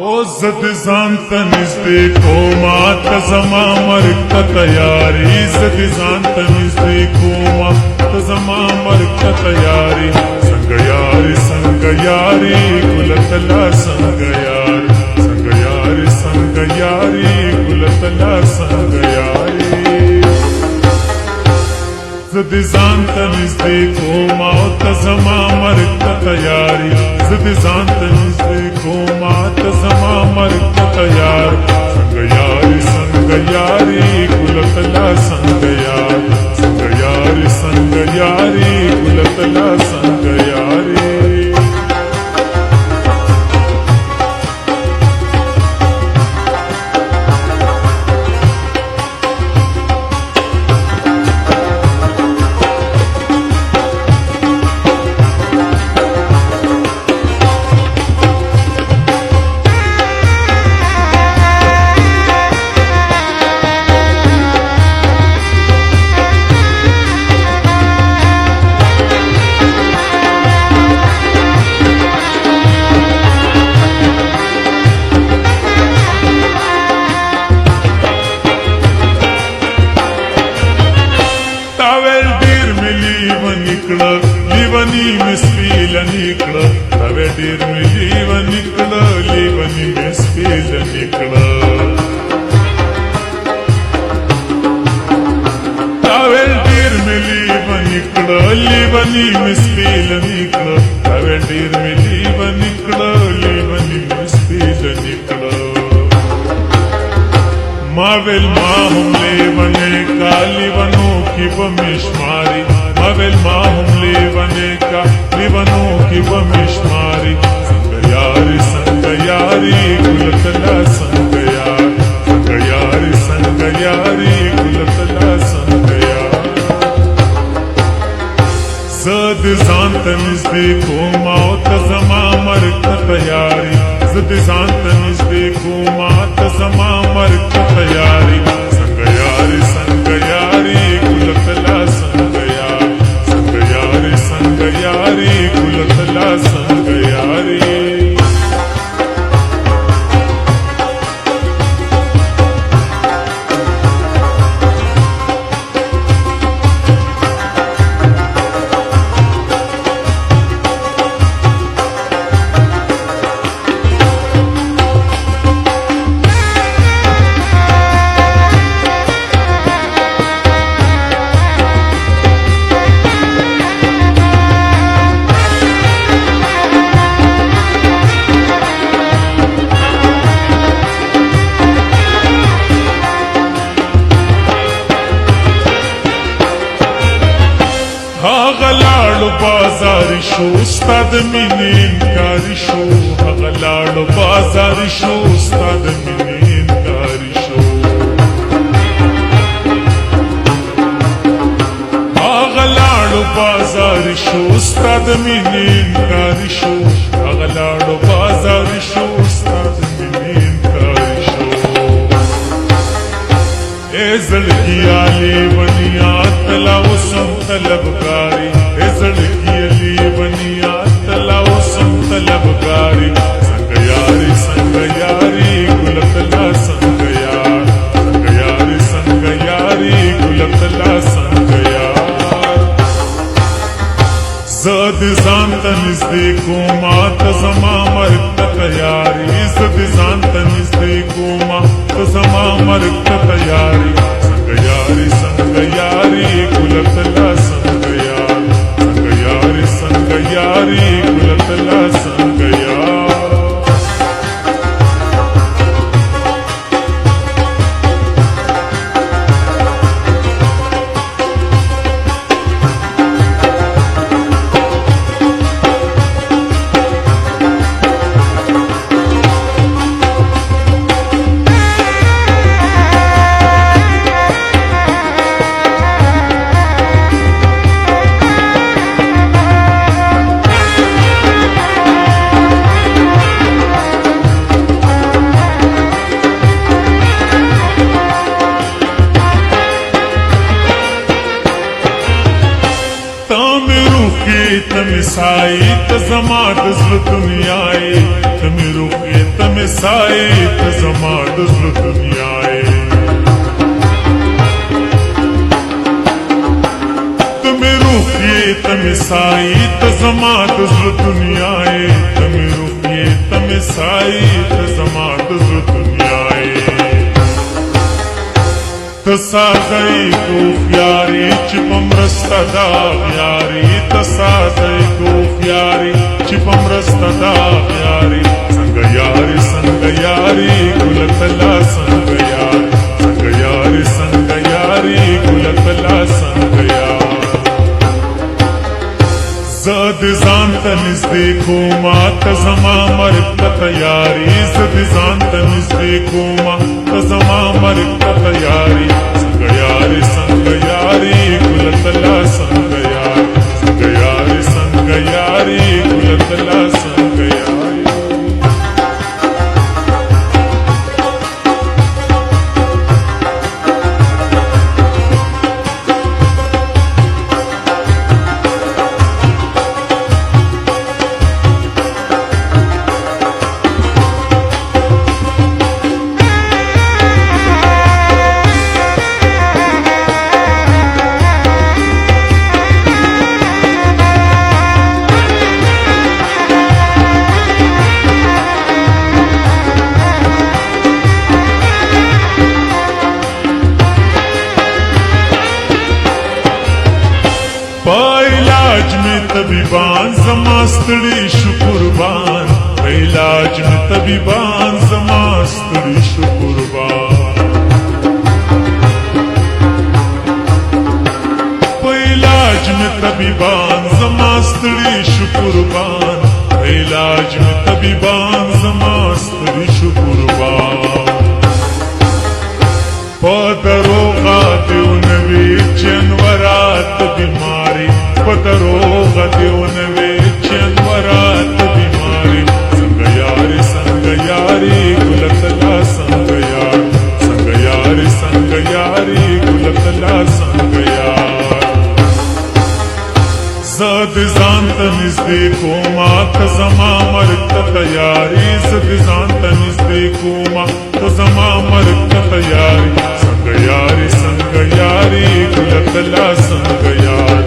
زد ځانته نږدې کومه ته زما مرګ ته تیارې زد ځانته نږدې کومه ته زما مرګ ته تیارې څنګه یارې څنګه یارې ګل تلا څنګه یارې څنګه یارې څنګه یارې ګل تلا څنګه یارې زد ځانته نږدې کومه ته زما مرګ ته تیارې زد ځانته نږدې کومه ته زما مرګ ته تیار څنګه یارې څنګه یارې ګل تلا څنګه یارې څنګه یارې څنګه یارې ګل تلا څنګه یارې لیونی مسپیل نکړه تاوی ډیر می لیونی کړه لیونی مسپیل نکړه تاوی ډیر می لیونی کړه لیونی مسپیل نکړه تاوی ډیر می لیونی کړه لیونی مسپیل نکړه ما ویل ما هم لیونی کا لیونو کی بمشماری ماویل ما هم لیونه کا لیونو کی بمشماری څنګه یارې څنګه یارې ګل تلا څنګه یارې څنګه یارې څنګه یارې ګل تلا څنګه یارې زه دې ځان ته نږدې کوم او ته زما مرګ ته تیارې زه دې ځان ته نږدې کوم ته زما مرګ ته تیارې څنګه یارې څنګه یارې ګل تلا څنګه څنګه یارې ګل تلا څنګه یارې هغه لاړو بازار شو ستا د مینې انکار شو هغه لاړو بازار شو ستا د مینې انکار شو هغه لاړو بازار شو ستا د مینې انکار شو هغه لاړو بازار شو ستا د مینې انکار شو ای زړګیا لیونیا تلا وسم طلبګاری ای زړګیا لیونیا تلا وسم طلبګاری څنګه یارې څنګه یارې ګل تلا څنګه یار څنګه یارې څنګه یارې ګل تلا څنګه یار زه دې ځان ته نږدې کوم ته زما مرګ ته تیارې زه دې ځان ته نږدې کوم ته زما مرګ ته تیارې څنګه یارې څنګه یارې ګل تلا څنګه یار څنګه یارې څنګه یارې ګل تلا څنګه یار تم سائی ته زما د زړه دنیاي ته مې روکې तमे साई त जमा दजल दुनियाए तमे रूपिए तमे साई त जमा दजल दुनियाए तमे रूपिए तमे साई त जमा दजल दुनियाए तसा गई को प्यारी चिपम रस्ता दा प्यारी तसा गई को प्यारी चिपम रस्ता दा प्यारी संग यारी गुलतला संग यारी गुलतला संग यार जद जानत नजदीको मा तजमा मरत तयारी जद जानत नजदीको मा तजमा मरत तयारी संग यारी गुलतला संग यारी गुलतला संग यारी इलाज में तबीबान जमास्तड़ी शुकुरबान इलाज में तबीबान जमास्तड़ी शुकुरबान इलाज में तबीबान जमास्तड़ी शुकुरबान इलाज में तबीबान जमास्तड़ी शुकुरबान पदरोगा देवनवे जनवरात बीमारी पदरोगा देवनवे जनवरात बीमारी संग यारी गुलतला संग यारी गुलतला संग यार जद जानत नजदीको मा तजमा मरत तयारी जद जानत नजदीको मा तजमा मरत तयारी संग यारी गुलतला संग यार